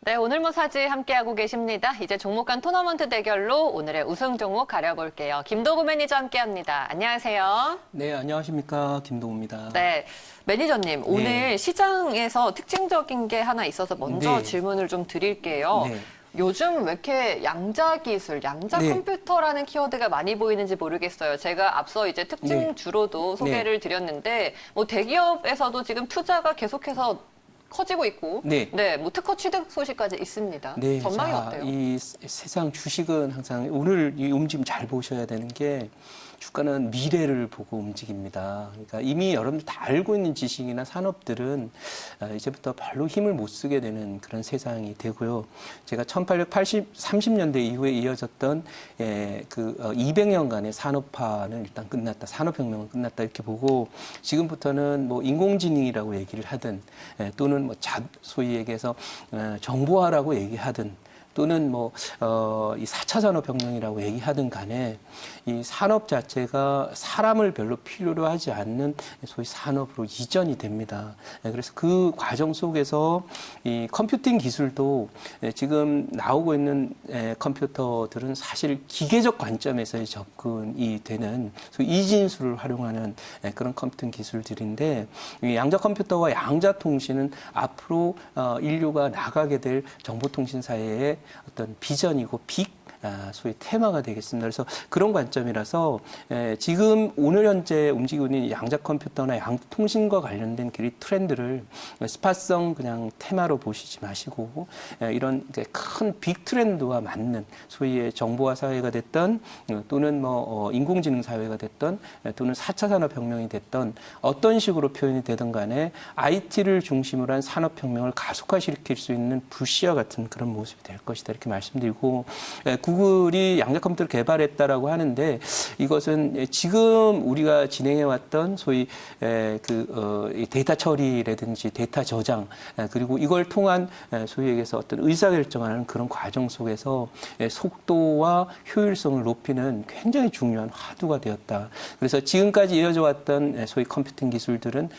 네, 오늘 모사지 함께하고 계십니다. 이제 종목 간 토너먼트 대결로 오늘의 우승 종목 가려볼게요. 김도구 매니저 함께합니다. 안녕하세요. 네, 안녕하십니까. 김도구입니다. 네, 매니저님, 오늘 네. 시장에서 특징적인 게 하나 있어서 먼저 네. 질문을 좀 드릴게요. 네. 요즘 왜 이렇게 양자 기술, 양자 네. 컴퓨터라는 키워드가 많이 보이는지 모르겠어요. 제가 앞서 이제 특징주로도 소개를 드렸는데, 뭐 대기업에서도 지금 투자가 계속해서 커지고 있고, 네. 뭐 특허 취득 소식까지 있습니다. 네, 전망이 자, 어때요? 이 세상 주식은 항상 오늘 이 움직임 잘 보셔야 되는 게 주가는 미래를 보고 움직입니다. 그러니까 이미 여러분들 다 알고 있는 지식이나 산업들은 이제부터 별로 힘을 못 쓰게 되는 그런 세상이 되고요. 제가 1830년대 이후에 이어졌던 200년간의 산업화는 일단 끝났다. 산업혁명은 끝났다. 이렇게 보고 지금부터는 뭐 인공지능이라고 얘기를 하든 또는 뭐 소위 얘기해서 정보화라고 얘기하든 또는 이 4차 산업혁명이라고 얘기하든 간에 이 산업 자체가 사람을 별로 필요로 하지 않는 소위 산업으로 이전이 됩니다. 그래서 그 과정 속에서 이 컴퓨팅 기술도 지금 나오고 있는 컴퓨터들은 사실 기계적 관점에서의 접근이 되는 소위 이진수를 활용하는 그런 컴퓨팅 기술들인데 이 양자 컴퓨터와 양자 통신은 앞으로 인류가 나가게 될 정보통신 사회의 어떤 비전이고 소위 테마가 되겠습니다. 그래서 그런 관점이라서 지금 오늘 현재 움직이고 있는 양자 컴퓨터나 양자 통신과 관련된 그 트렌드를 스팟성 그냥 테마로 보시지 마시고 이런 큰 빅 트렌드와 맞는 소위의 정보화 사회가 됐던 또는 인공지능 사회가 됐던 또는 4차 산업혁명이 됐던 어떤 식으로 표현이 되든 간에 IT를 중심으로 한 산업혁명을 가속화시킬 수 있는 불씨와 같은 그런 모습이 될 것이다 이렇게 말씀드리고 구글이 양자 컴퓨터를 개발했다라고 하는데 이것은 지금 우리가 진행해왔던 소위 데이터 처리라든지 데이터 저장 그리고 이걸 통한 소위 얘기해서 어떤 의사결정하는 그런 과정 속에서 속도와 효율성을 높이는 굉장히 중요한 화두가 되었다. 그래서 지금까지 이어져 왔던 소위 컴퓨팅 기술들은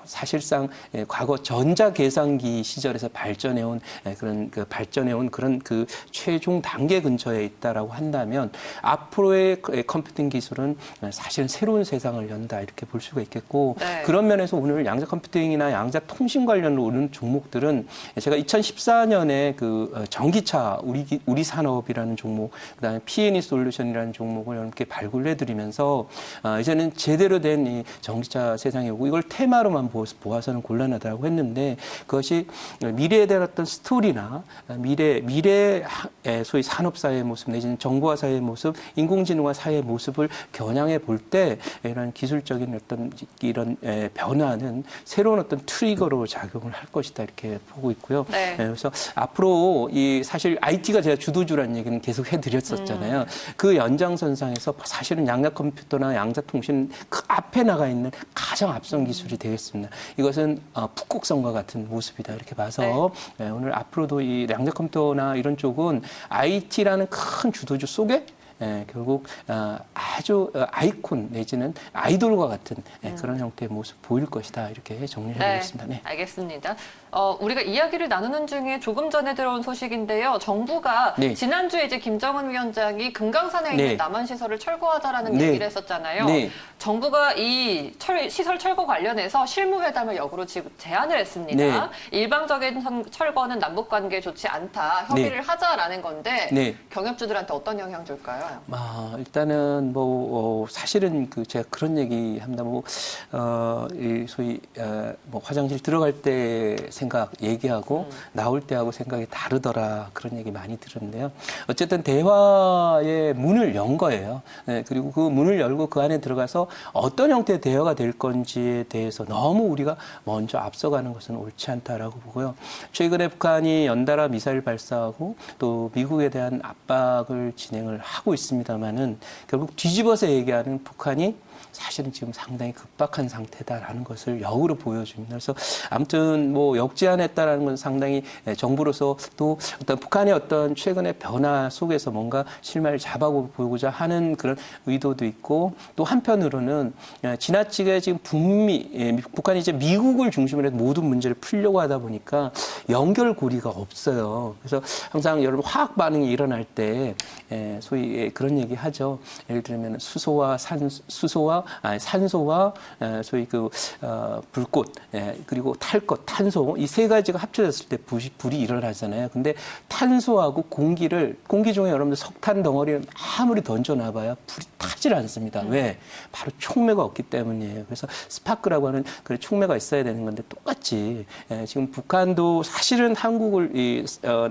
사실상 과거 전자계산기 시절에서 발전해온 그런 최종 단계 근처에 있다라고 한다면 앞으로의 컴퓨팅 기술은 사실은 새로운 세상을 연다 이렇게 볼 수가 있겠고 그런 면에서 오늘 양자 컴퓨팅이나 양자 통신 관련으로 오는 종목들은 제가 2014년에 그 전기차 우리 산업이라는 종목 그다음에 P&E 솔루션이라는 종목을 이렇게 발굴해드리면서 이제는 제대로 된 이 전기차 세상이 오고 이걸 테마로만 보아서는 곤란하다고 했는데 그것이 미래에 대한 어떤 스토리나 미래 소위 산업사회의 모습 내지는 정보화 사회의 모습, 인공지능화 사회의 모습을 겨냥해 볼 때 이런 기술적인 어떤 이런 변화는 새로운 어떤 트리거로 작용을 할 것이다 이렇게 보고 있고요. 그래서 앞으로 사실 IT가 제가 주도주라는 얘기는 계속 해드렸었잖아요. 그 연장선상에서 사실은 양자 컴퓨터나 양자 통신 그 앞에 나가 있는 가장 앞선 기술이 되겠습니다. 이것은 북극성과 같은 모습이다 이렇게 봐서 오늘 앞으로도 이 양자 컴퓨터나 이런 쪽은 IT라는 큰 주도주 속에 결국 아주 아이콘 내지는 아이돌과 같은 그런 형태의 모습 보일 것이다 이렇게 정리를 해보겠습니다. 네, 알겠습니다. 우리가 이야기를 나누는 중에 조금 전에 들어온 소식인데요. 정부가 지난주에 이제 김정은 위원장이 금강산에 있는 남한시설을 철거하자라는 얘기를 했었잖아요. 정부가 이 시설 철거 관련해서 실무회담을 역으로 지금 제안을 했습니다. 일방적인 철거는 남북관계에 좋지 않다. 협의를 하자라는 건데 경협주들한테 어떤 영향 줄까요? 일단은 사실은 제가 그런 얘기 합니다. 소위 화장실 들어갈 때 생각 얘기하고 나올 때하고 생각이 다르더라 그런 얘기 많이 들었는데요. 어쨌든 대화의 문을 연 거예요. 그리고 그 문을 열고 그 안에 들어가서 어떤 형태의 대화가 될 건지에 대해서 너무 우리가 먼저 앞서가는 것은 옳지 않다라고 보고요. 최근에 북한이 연달아 미사일 발사하고 또 미국에 대한 압박을 진행을 하고 있습니다만은 결국 뒤집어서 얘기하는 북한이 사실은 지금 상당히 급박한 상태다라는 것을 역으로 보여줍니다. 그래서 아무튼 뭐 역제안했다라는 건 상당히 정부로서 또 어떤 북한의 어떤 최근의 변화 속에서 뭔가 실마리를 잡아보고자 하는 그런 의도도 있고, 또 한편으로는 지나치게 지금 북한이 이제 미국을 중심으로 해서 모든 문제를 풀려고 하다 보니까 연결고리가 없어요. 그래서 항상 여러분 화학 반응이 일어날 때 소위 그런 얘기 하죠. 예를 들면 산소와 소위 불꽃, 그리고 탈것, 탄소, 이 세 가지가 합쳐졌을 때 불이 일어나잖아요. 근데 탄소하고 공기 중에 여러분들 석탄 덩어리를 아무리 던져놔봐야 불이 타질 않습니다. 왜? 바로 촉매가 없기 때문이에요. 그래서 스파크라고 하는 그 촉매가 있어야 되는 건데, 똑같이 지금 북한도 사실은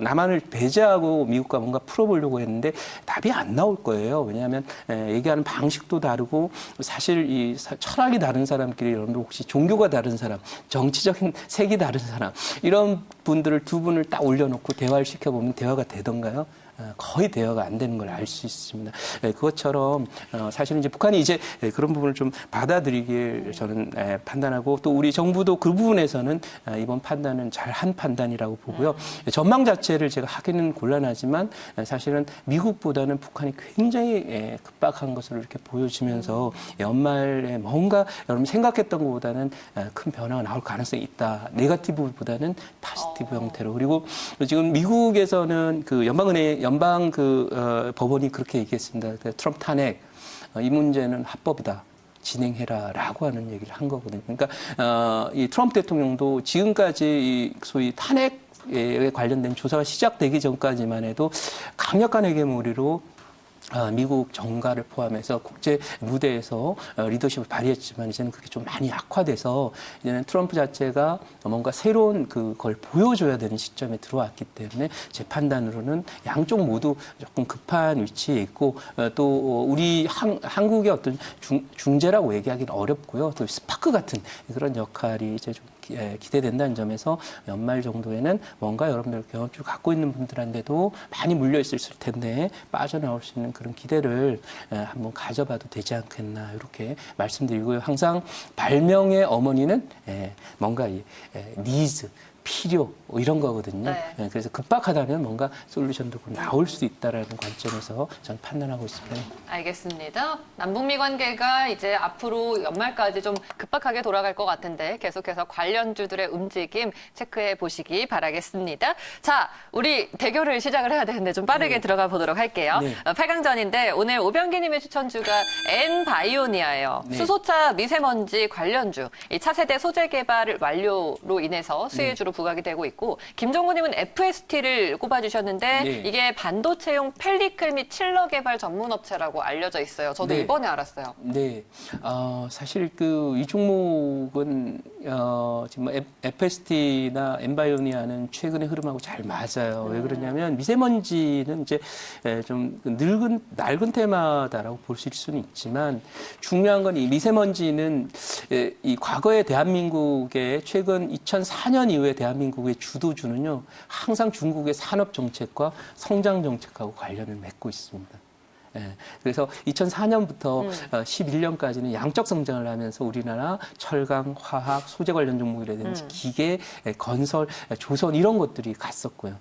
남한을 배제하고 미국과 뭔가 풀어보려고 했는데 답이 안 나올 거예요. 왜냐하면 얘기하는 방식도 다르고, 사실 이 철학이 다른 사람끼리, 여러분들 혹시 종교가 다른 사람, 정치적인 색이 다른 사람, 이런 분들을 두 분을 딱 올려놓고 대화를 시켜보면 대화가 되던가요? 거의 대화가 안 되는 걸 알 수 있습니다. 그것처럼 사실은 이제 북한이 이제 그런 부분을 좀 받아들이길 저는 판단하고, 또 우리 정부도 그 부분에서는 이번 판단은 잘한 판단이라고 보고요. 전망 자체를 제가 하기는 곤란하지만 사실은 미국보다는 북한이 굉장히 급박한 것을 이렇게 보여주면서 연말에 뭔가 여러분 생각했던 것보다는 큰 변화가 나올 가능성이 있다. 네거티브보다는 포지티브 형태로. 그리고 지금 미국에서는 그 연방 법원이 그렇게 얘기했습니다. 트럼프 탄핵, 이 문제는 합법이다. 진행해라라고 하는 얘기를 한 거거든요. 그러니까 이 트럼프 대통령도 지금까지 이 소위 탄핵에 관련된 조사가 시작되기 전까지만 해도 강력한 헤게모니로 미국 정가를 포함해서 국제 무대에서 리더십을 발휘했지만, 이제는 그게 좀 많이 약화돼서 이제는 트럼프 자체가 뭔가 새로운 그걸 보여줘야 되는 시점에 들어왔기 때문에 제 판단으로는 양쪽 모두 조금 급한 위치에 있고, 또 우리 한국의 어떤 중재라고 얘기하기는 어렵고요. 또 스파크 같은 그런 역할이 이제 좀 기대된다는 점에서 연말 정도에는 뭔가 여러분들 경험치를 갖고 있는 분들한테도 많이 물려있을 텐데 빠져나올 수 있는 그런 기대를 한번 가져봐도 되지 않겠나, 이렇게 말씀드리고요. 항상 발명의 어머니는 뭔가 니즈, 필요 이런 거거든요. 네. 그래서 급박하다면 뭔가 솔루션도 나올 수 있다라는 관점에서 저는 판단하고 있습니다. 알겠습니다. 남북미 관계가 이제 앞으로 연말까지 좀 급박하게 돌아갈 것 같은데, 계속해서 관련주들의 움직임 체크해 보시기 바라겠습니다. 자, 우리 대결을 시작을 해야 되는데 좀 빠르게 들어가 보도록 할게요. 8강전인데 오늘 오병기님의 추천주가 엔바이오니아예요. 수소차 미세먼지 관련주, 이 차세대 소재 개발 완료로 인해서 수혜주로 부각이 되고 있고, 김종구님은 FST를 꼽아주셨는데 이게 반도체용 펠리클 및 칠러 개발 전문 업체라고 알려져 있어요. 저도 이번에 알았어요. 네, 사실 이 종목은 지금 FST나 엔바이오니아는 최근의 흐름하고 잘 맞아요. 왜 그러냐면 미세먼지는 이제 좀 낡은 테마다라고 볼 수는 있지만, 중요한 건 이 미세먼지는 이 과거의 대한민국의 최근 2004년 이후에 대한민국의 주도주는요, 항상 중국의 산업 정책과 성장 정책하고 관련을 맺고 있습니다. 그래서 2004년부터 11년까지는 양적 성장을 하면서 우리나라 철강, 화학, 소재 관련 종목이라든지 기계, 건설, 조선 이런 것들이 갔었고요.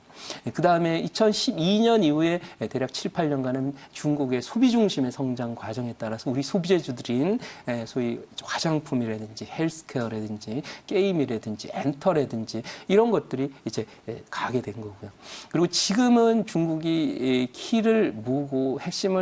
그 다음에 2012년 이후에 대략 7, 8년간은 중국의 소비 중심의 성장 과정에 따라서 우리 소비재주들인 소위 화장품이라든지 헬스케어라든지 게임이라든지 엔터라든지 이런 것들이 이제 가게 된 거고요. 그리고 지금은 중국이 키를 모으고 핵심을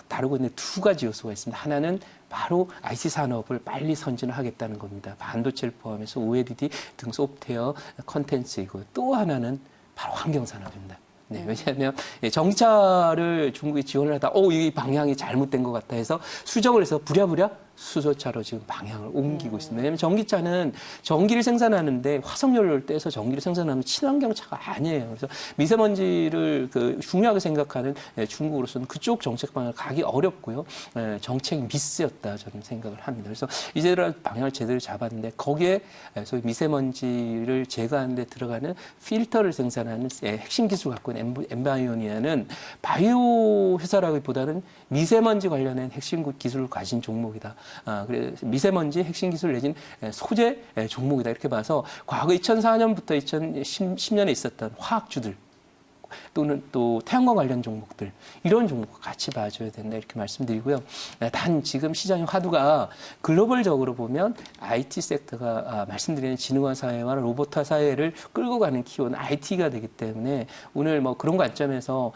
다루고 있는 두 가지 요소가 있습니다. 하나는 바로 IC 산업을 빨리 선진을 하겠다는 겁니다. 반도체를 포함해서 OLED 등 소프트웨어 컨텐츠이고, 또 하나는 바로 환경 산업입니다. 왜냐하면 전기차를 중국이 지원을 하다 이 방향이 잘못된 것 같다 해서 수정을 해서 부랴부랴 수소차로 지금 방향을 옮기고 있습니다. 왜냐하면 전기차는 전기를 생산하는데 화석연료를 떼서 전기를 생산하는 친환경차가 아니에요. 그래서 미세먼지를 중요하게 생각하는 중국으로서는 그쪽 정책 방향을 가기 어렵고요. 정책 미스였다 저는 생각을 합니다. 그래서 이제는 방향을 제대로 잡았는데, 거기에 소위 미세먼지를 제거하는 데 들어가는 필터를 생산하는 핵심 기술을 갖고 있는 엔바이오니아는 바이오 회사라기보다는 미세먼지 관련된 핵심 기술을 가진 종목이다. 그래서 미세먼지 핵심 기술 내지는 소재 종목이다 이렇게 봐서 과거 2004년부터 2010년에 있었던 화학주들 또는 또 태양광 관련 종목들 이런 종목 같이 봐줘야 된다 이렇게 말씀드리고요. 단 지금 시장의 화두가 글로벌적으로 보면 IT 섹터가 말씀드리는 지능화 사회와 로봇화 사회를 끌고 가는 키워드 IT가 되기 때문에 오늘 뭐 그런 관점에서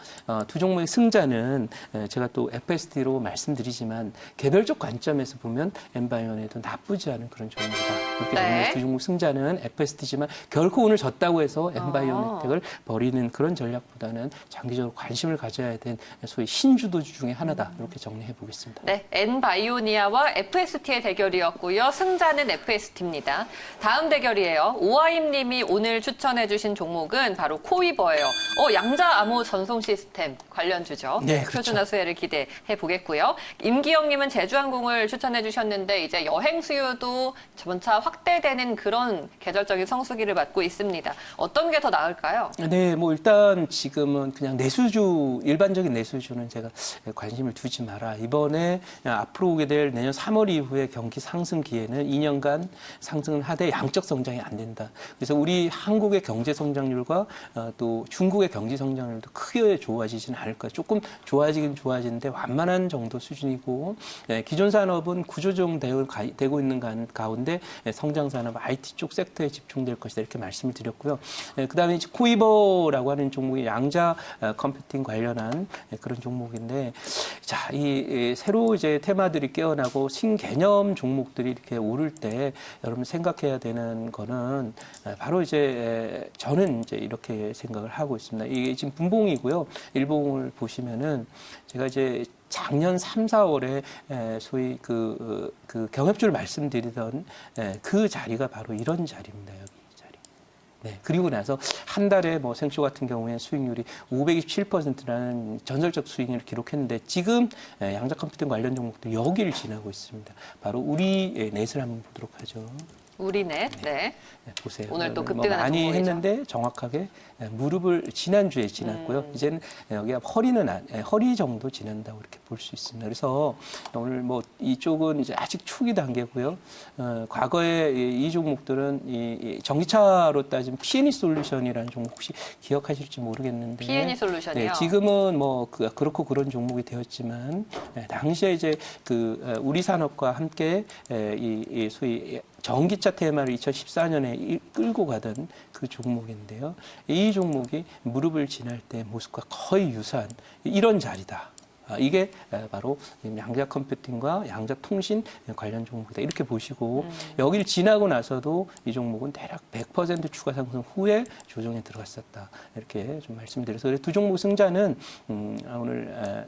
두 종목의 승자는 제가 또 FST로 말씀드리지만 개별적 관점에서 보면 엔바이오에도 나쁘지 않은 그런 종목이다. 그렇기 때문에 두 종목 승자는 FST지만 결코 오늘 졌다고 해서 엔바이오 혜택을 버리는 그런 전략보다는 장기적으로 관심을 가져야 된 소위 신주도주 중에 하나다. 이렇게 정리해 보겠습니다. 네, 엔바이오니아와 FST의 대결이었고요. 승자는 FST입니다. 다음 대결이에요. 오하임 님이 오늘 추천해 주신 종목은 바로 코이버예요. 양자 암호 전송 시스템 관련주죠. 네, 그렇죠. 표준화 수혜를 기대해 보겠고요. 임기영 님은 제주항공을 추천해 주셨는데 이제 여행 수요도 점차 확대되는 그런 계절적인 성수기를 맞고 있습니다. 어떤 게 더 나을까요? 네, 뭐 일단 지금은 그냥 내수주, 일반적인 내수주는 제가 관심을 두지 마라. 이번에 앞으로 오게 될 내년 3월 이후에 경기 상승기에는 2년간 상승은 하되 양적 성장이 안 된다. 그래서 우리 한국의 경제 성장률과 또 중국의 경제 성장률도 크게 좋아지지는 않을 거예요. 조금 좋아지긴 좋아지는데 완만한 정도 수준이고 기존 산업은 구조조정되고 있는 가운데 성장 산업 IT 쪽 섹터에 집중될 것이다. 이렇게 말씀을 드렸고요. 그다음에 코이버라고 하는 종목이 양자 컴퓨팅 관련한 그런 종목인데, 자, 이 새로 이제 테마들이 깨어나고 신개념 종목들이 이렇게 오를 때 여러분 생각해야 되는 거는 바로 이제 저는 이제 이렇게 생각을 하고 있습니다. 이게 지금 분봉이고요. 일봉을 보시면은 제가 이제 작년 3, 4월에 소위 그 경협주를 말씀드리던 그 자리가 바로 이런 자리입니다. 여기. 네, 그리고 나서 한 달에 뭐 생쇼 같은 경우에 수익률이 527%라는 전설적 수익률을 기록했는데 지금 양자 컴퓨팅 관련 종목도 여기를 지나고 있습니다. 바로 우리 넷을 한번 보도록 하죠. 우리넷, 네. 보세요. 오늘 또 뭐 급등하는 많이 종목이죠. 했는데 정확하게 무릎을 지난주에 지났고요. 이제는 여기가 허리 정도 지난다고 이렇게 볼 수 있습니다. 그래서 오늘 뭐 이쪽은 이제 아직 초기 단계고요. 과거에 이 종목들은 이 전기차로 따지면 P&E 솔루션이라는 종목 혹시 기억하실지 모르겠는데 P&E 솔루션이요. 네, 지금은 뭐 그렇고 그런 종목이 되었지만 당시에 이제 우리 산업과 함께 이 소위 전기차 테마를 2014년에 끌고 가던 그 종목인데요. 이 종목이 무릎을 지날 때 모습과 거의 유사한 이런 자리다. 이게 바로 양자 컴퓨팅과 양자 통신 관련 종목이다. 이렇게 보시고 여기를 지나고 나서도 이 종목은 대략 100% 추가 상승 후에 조정에 들어갔었다. 이렇게 좀 말씀드려서 두 종목 승자는 오늘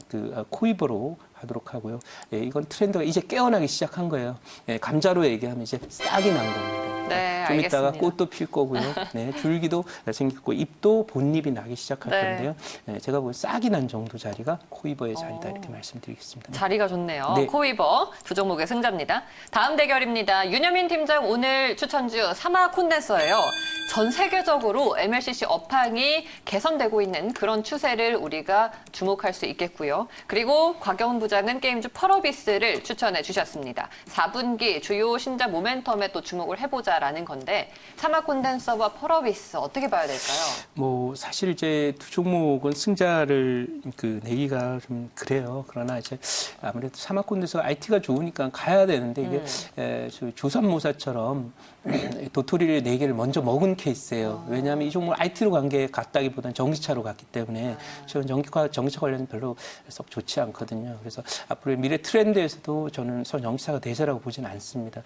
코이버로 하도록 하고요. 이건 트렌드가 이제 깨어나기 시작한 거예요. 감자로 얘기하면 이제 싹이 난 겁니다. 네, 좀 알겠습니다. 이따가 꽃도 필 거고요. 네, 줄기도 생겼고 잎도 본잎이 나기 시작할 건데요. 제가 보기엔 싹이 난 정도 자리가 코이버의 자리다 이렇게 말씀드리겠습니다. 자리가 좋네요. 네. 코이버 두 종목의 승자입니다. 다음 대결입니다. 윤여민 팀장 오늘 추천주 사마 콘덴서예요. 전 세계적으로 MLCC 업황이 개선되고 있는 그런 추세를 우리가 주목할 수 있겠고요. 그리고 곽영훈 부장은 게임주 펄어비스를 추천해 주셨습니다. 4분기 주요 신작 모멘텀에 또 주목을 해보자라는 건데 사마 콘덴서와 펄어비스 어떻게 봐야 될까요? 뭐 사실 이제 두 종목은 승자를 내기가 좀 그래요. 그러나 이제 아무래도 사마콘데서 IT가 좋으니까 가야 되는데 이게 조선모사처럼 도토리를 4개를 먼저 먹은 케이스예요. 왜냐하면 이 종목 IT로 간 게 갔다기보다는 전기차로 갔기 때문에 저는 전기차 관련이 별로 썩 좋지 않거든요. 그래서 앞으로의 미래 트렌드에서도 저는 전기차가 대세라고 보지는 않습니다.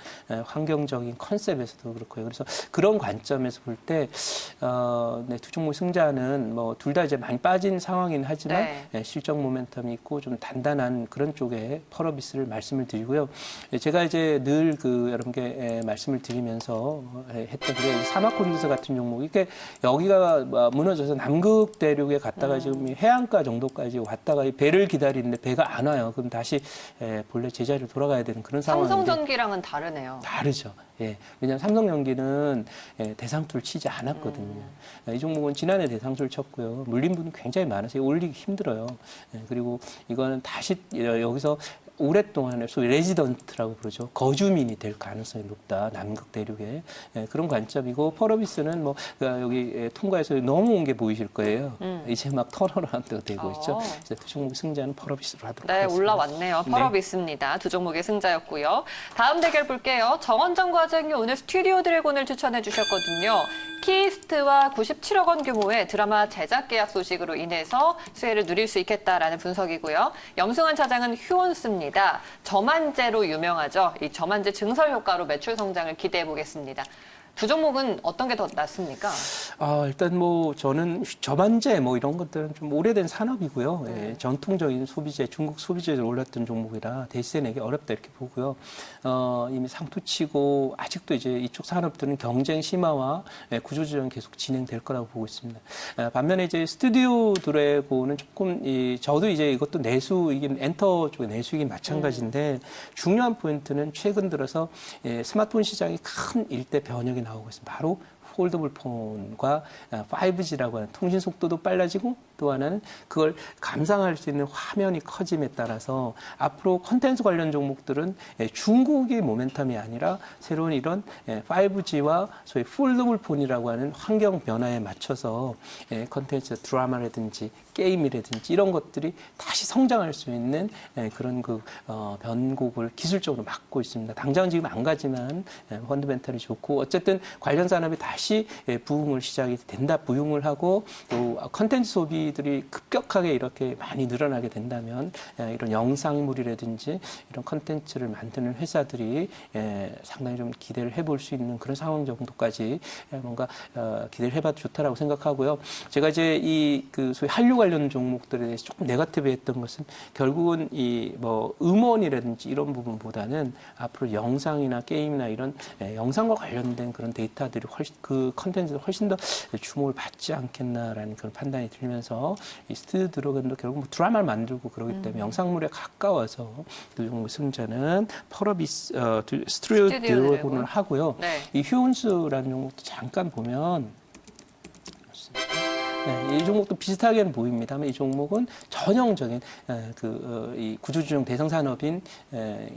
환경적인 컨셉에서도 그렇고요. 그래서 그런 관점에서 볼 때 두 종목 승자는 뭐 둘 다 이제 많이 빠진 상황이긴 하지만 실적 모멘텀이 있고 좀 단단한 그런 쪽에 펄어비스를 말씀을 드리고요. 제가 이제 늘 여러분께 말씀을 드리면서 했던 사마콘디스 같은 종목이 이게 여기가 무너져서 남극 대륙에 갔다가 지금 해안가 정도까지 왔다가 배를 기다리는데 배가 안 와요. 그럼 다시 본래 제자리로 돌아가야 되는 그런 상황인데 삼성전기랑은 다르네요. 다르죠. 예. 왜냐하면 삼성전기는 대상투를 치지 않았거든요. 이 종목은 지난해 대상투를 쳤고요. 물린 분이 굉장히 많아서 올리기 힘들어요. 그리고 이거는 다시 여기서 오랫동안 소위 레지던트라고 그러죠. 거주민이 될 가능성이 높다. 남극 대륙에. 그런 관점이고 펄어비스는 뭐 여기 통과해서 넘어온 게 보이실 거예요. 이제 막 턴어라운드가 되고 있죠. 이제 두 종목 승자는 펄어비스로 하도록 네, 하겠습니다. 올라왔네요. 펄어비스입니다. 두 종목의 승자였고요. 다음 대결 볼게요. 정원정 과장이 오늘 스튜디오 드래곤을 추천해 주셨거든요. 키이스트와 97억 원 규모의 드라마 제작 계약 소식으로 인해서 수혜를 누릴 수 있겠다라는 분석이고요. 염승환 차장은 휴온스입니다. 저만제로 유명하죠. 이 저만제 증설 효과로 매출 성장을 기대해 보겠습니다. 두 종목은 어떤 게 더 낫습니까? 일단 뭐 저는 저만제 뭐 이런 것들은 좀 오래된 산업이고요. 예, 전통적인 소비재, 중국 소비재를 올랐던 종목이라 대세 내기 어렵다 이렇게 보고요. 이미 상투치고 아직도 이제 이쪽 산업들은 경쟁 심화와 구조조정 계속 진행될 거라고 보고 있습니다. 반면에 이제 스튜디오 드래곤은 조금 저도 이제 이것도 내수이긴 엔터 쪽의 내수이긴 마찬가지인데 중요한 포인트는 최근 들어서 스마트폰 시장이 큰 일대 변혁이 나오고 있습니다. 바로 폴더블 폰과 5G라고 하는 통신 속도도 빨라지고 또 하나는 그걸 감상할 수 있는 화면이 커짐에 따라서 앞으로 콘텐츠 관련 종목들은 중국의 모멘텀이 아니라 새로운 이런 5G와 소위 폴더블 폰이라고 하는 환경 변화에 맞춰서 콘텐츠 드라마라든지 게임이라든지 이런 것들이 다시 성장할 수 있는 그런 변곡을 기술적으로 막고 있습니다. 당장은 지금 안 가지만 펀더멘털이 좋고 어쨌든 관련 산업이 다시 부흥을 시작이 된다, 부흥을 하고 또 컨텐츠 소비들이 급격하게 이렇게 많이 늘어나게 된다면 이런 영상물이라든지 이런 컨텐츠를 만드는 회사들이 상당히 좀 기대를 해볼 수 있는 그런 상황 정도까지 뭔가 기대를 해봐도 좋다라고 생각하고요. 제가 이제 소위 한류 관련 종목들에 대해서 조금 네거티브 했던 것은 결국은 뭐 음원이라든지 이런 부분보다는 앞으로 영상이나 게임이나 이런 영상과 관련된 그런 데이터들이 그 컨텐츠가 훨씬 더 주목을 받지 않겠나라는 그런 판단이 들면서 이 스튜디오 드래곤도 결국 뭐 드라마를 만들고 그러기 때문에 영상물에 가까워서 그 종목 승자는 펄어비스 스튜디오 드래곤을 하고요. 네. 이 휴온스라는 종목도 잠깐 보면 이 종목도 비슷하게는 보입니다만 이 종목은 전형적인 이 구조조정 대상 산업인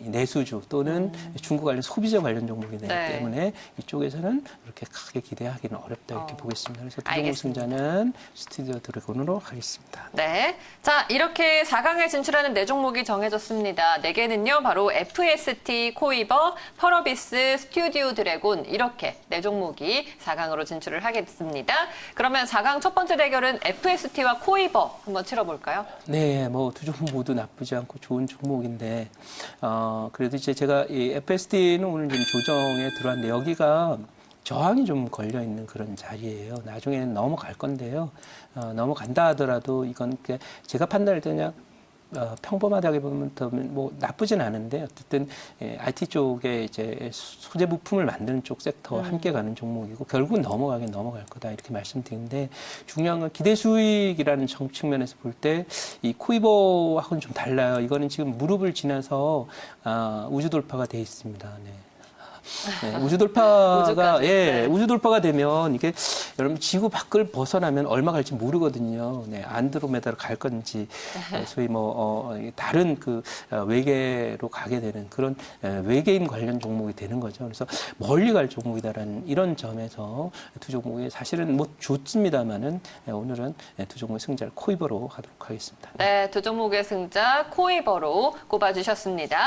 내수주 또는 중국 관련 소비재 관련 종목이기 때문에 이쪽에서는 그렇게 크게 기대하기는 어렵다 이렇게 보겠습니다. 그래서 두 종목 승자는 스튜디오 드래곤으로 하겠습니다. 네, 자 이렇게 4강에 진출하는 4종목이 정해졌습니다. 4개는요 바로 FST, 코이버, 펄어비스, 스튜디오 드래곤 이렇게 4종목이 4강으로 진출을 하겠습니다. 그러면 4강 첫 번째 대결은 FST와 코이버 한번 치러볼까요? 네, 뭐 두 종목 모두 나쁘지 않고 좋은 종목인데 그래도 이제 제가 이 FST는 오늘 좀 조정에 들어왔는데 여기가 저항이 좀 걸려 있는 그런 자리예요. 나중에는 넘어갈 건데요. 넘어간다 하더라도 이건 제가 판단할 때 그냥 평범하다고 보면 뭐 나쁘진 않은데 어쨌든 IT 쪽에 이제 소재 부품을 만드는 쪽 섹터와 함께 가는 종목이고 결국은 넘어갈 거다 이렇게 말씀드리는데 중요한 건 기대 수익이라는 측면에서 볼 때 이 코이버하고는 좀 달라요. 이거는 지금 무릎을 지나서 우주 돌파가 돼 있습니다. 네. 우주 돌파가 우주 돌파가 되면 이게 여러분 지구 밖을 벗어나면 얼마 갈지 모르거든요. 안드로메다로 갈 건지 소위 뭐 다른 외계로 가게 되는 그런 외계인 관련 종목이 되는 거죠. 그래서 멀리 갈 종목이다라는 이런 점에서 두 종목이 사실은 뭐 좋습니다만은 오늘은 두 종목의 승자를 코이버로 하도록 하겠습니다. 네, 두 종목의 승자 코이버로 꼽아주셨습니다.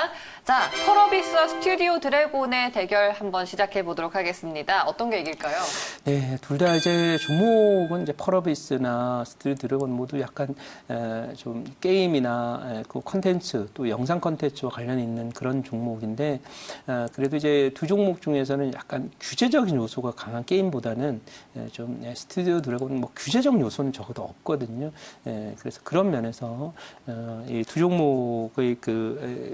자, 펄어비스와 스튜디오 드래곤의 대결 한번 시작해 보도록 하겠습니다. 어떤 게 이길까요? 네, 둘 다 이제 종목은 이제 펄어비스나 스튜디오 드래곤 모두 약간 좀 게임이나 그 콘텐츠 또 영상 콘텐츠와 관련 있는 그런 종목인데 그래도 이제 두 종목 중에서는 약간 규제적인 요소가 강한 게임보다는 좀 스튜디오 드래곤은 뭐 규제적 요소는 적어도 없거든요. 그래서 그런 면에서 이 두 종목의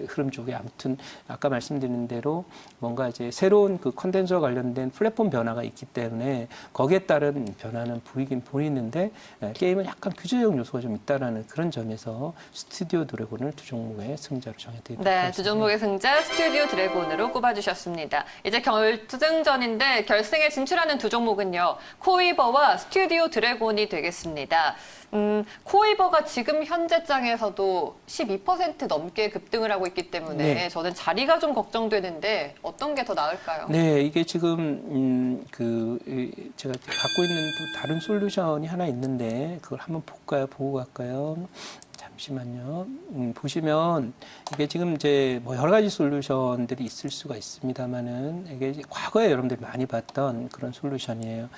흐름 쪽에 아무튼 아까 말씀드린 대로 뭔가 이제 이제 새로운 그 컨텐츠와 관련된 플랫폼 변화가 있기 때문에 거기에 따른 변화는 보이긴 보이는데 게임은 약간 규제적 요소가 좀 있다라는 그런 점에서 스튜디오 드래곤을 두 종목의 승자로 정해드립니다. 네, 두 종목의 승자 스튜디오 드래곤으로 꼽아주셨습니다. 이제 결승전인데 결승에 진출하는 두 종목은요. 코이버와 스튜디오 드래곤이 되겠습니다. 코이버가 지금 현재장에서도 12% 넘게 급등을 하고 있기 때문에 네. 저는 자리가 좀 걱정되는데 어떤 게 더 나을까요? 네, 이게 지금 제가 갖고 있는 또 다른 솔루션이 하나 있는데 그걸 한번 볼까요? 보고 갈까요? 잠시만요. 보시면 이게 지금 이제 뭐 여러 가지 솔루션들이 있을 수가 있습니다만은 이게 이제 과거에 여러분들이 많이 봤던 그런 솔루션이에요.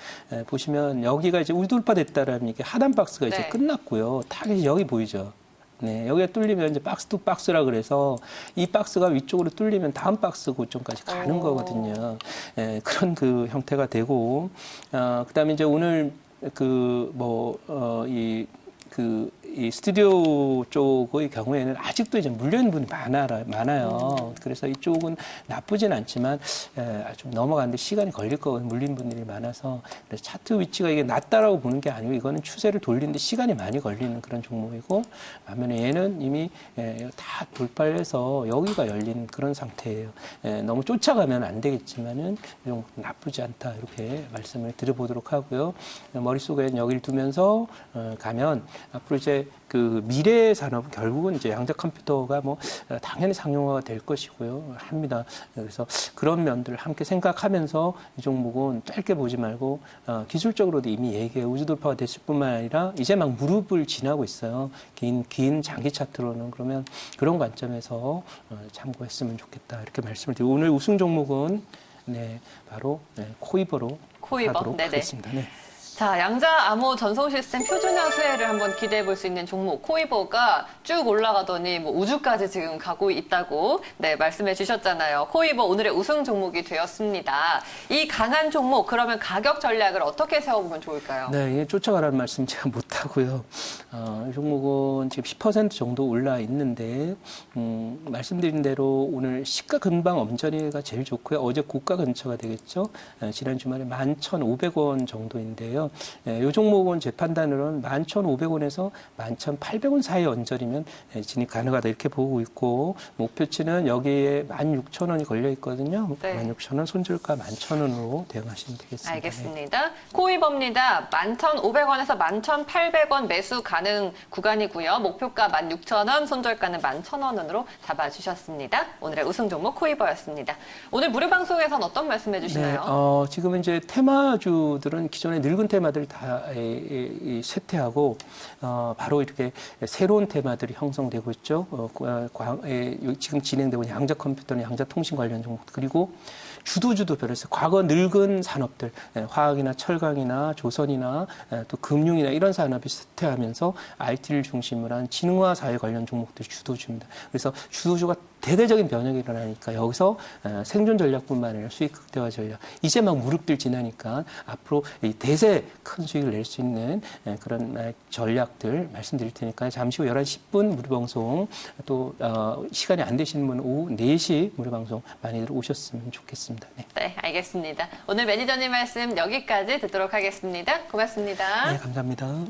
보시면 여기가 이제 우돌파 됐다라면 이게 하단 박스가 이제 네. 끝났고요. 타겟이 여기 보이죠. 네, 여기가 뚫리면 이제 박스 투 박스라 그래서 이 박스가 위쪽으로 뚫리면 다음 박스 고점까지 가는 거거든요. 그런 그 형태가 되고, 그다음에 이제 오늘 이 스튜디오 쪽의 경우에는 아직도 이제 물려있는 분이 많아요. 그래서 이쪽은 나쁘진 않지만 좀 넘어가는데 시간이 걸릴 거거든요. 물린 분들이 많아서. 그래서 차트 위치가 이게 낮다라고 보는 게 아니고 이거는 추세를 돌리는데 시간이 많이 걸리는 그런 종목이고 반면에 얘는 이미 다 돌파를 해서 여기가 열린 그런 상태예요. 너무 쫓아가면 안 되겠지만은 좀 나쁘지 않다 이렇게 말씀을 드려보도록 하고요. 머릿속에 여기를 두면서 가면 앞으로 이제 그 미래의 산업은 결국은 이제 양자 컴퓨터가 뭐 당연히 상용화가 될 것이고요. 합니다. 그래서 그런 면들을 함께 생각하면서 이 종목은 짧게 보지 말고 기술적으로도 이미 얘기해 우주 돌파가 됐을 뿐만 아니라 이제 막 무릎을 지나고 있어요. 긴 장기 차트로는 그러면 그런 관점에서 참고했으면 좋겠다 이렇게 말씀을 드리고 오늘 우승 종목은 바로 코이버로 하도록 네네. 하겠습니다. 네. 자, 양자 암호 전송 시스템 표준화 수혜를 한번 기대해 볼 수 있는 종목 코이버가 쭉 올라가더니 뭐 우주까지 지금 가고 있다고 말씀해 주셨잖아요. 코이버 오늘의 우승 종목이 되었습니다. 이 강한 종목 그러면 가격 전략을 어떻게 세워보면 좋을까요? 네, 이게 쫓아가라는 말씀 제가 못 하고요. 이 종목은 지금 10% 정도 올라 있는데 말씀드린 대로 오늘 시가 근방 엄전이가 제일 좋고요. 어제 고가 근처가 되겠죠. 지난 주말에 11,500원 정도인데요. 이 종목은 제 판단으로는 11,500원에서 11,800원 사이 언저리면 진입 가능하다 이렇게 보고 있고 목표치는 여기에 16,000원이 걸려 있거든요. 네. 16,000원 손절가 11,000원으로 대응하시면 되겠습니다. 알겠습니다. 네. 코이버입니다. 11,500원에서 11,800원 매수 가능 구간이고요. 목표가 16,000원, 손절가는 11,000원으로 잡아주셨습니다. 오늘의 우승 종목 코이버였습니다. 오늘 무료 방송에서는 어떤 말씀해 주시나요? 네, 지금 이제 테마주들은 기존의 늙은 테마들 다 쇠퇴하고 바로 이렇게 새로운 테마들이 형성되고 있죠. 지금 진행되고 있는 양자 컴퓨터나 양자 통신 관련 종목 그리고 주도주도 변해서 과거 늙은 산업들 화학이나 철강이나 조선이나 또 금융이나 이런 산업이 쇠퇴하면서 IT를 중심으로 한 지능화 사회 관련 종목들이 주도주입니다. 그래서 주도주가 대대적인 변혁이 일어나니까 여기서 생존 전략뿐만 아니라 수익 극대화 전략 이제 막 무릎들 지나니까 앞으로 이 대세 큰 수익을 낼 수 있는 그런 전략들 말씀드릴 테니까 잠시 후 11시 10분 무료 방송 또 시간이 안 되시는 분은 오후 4시 무료 방송 많이들 오셨으면 좋겠습니다. 네, 알겠습니다. 오늘 매니저님 말씀 여기까지 듣도록 하겠습니다. 고맙습니다. 네, 감사합니다.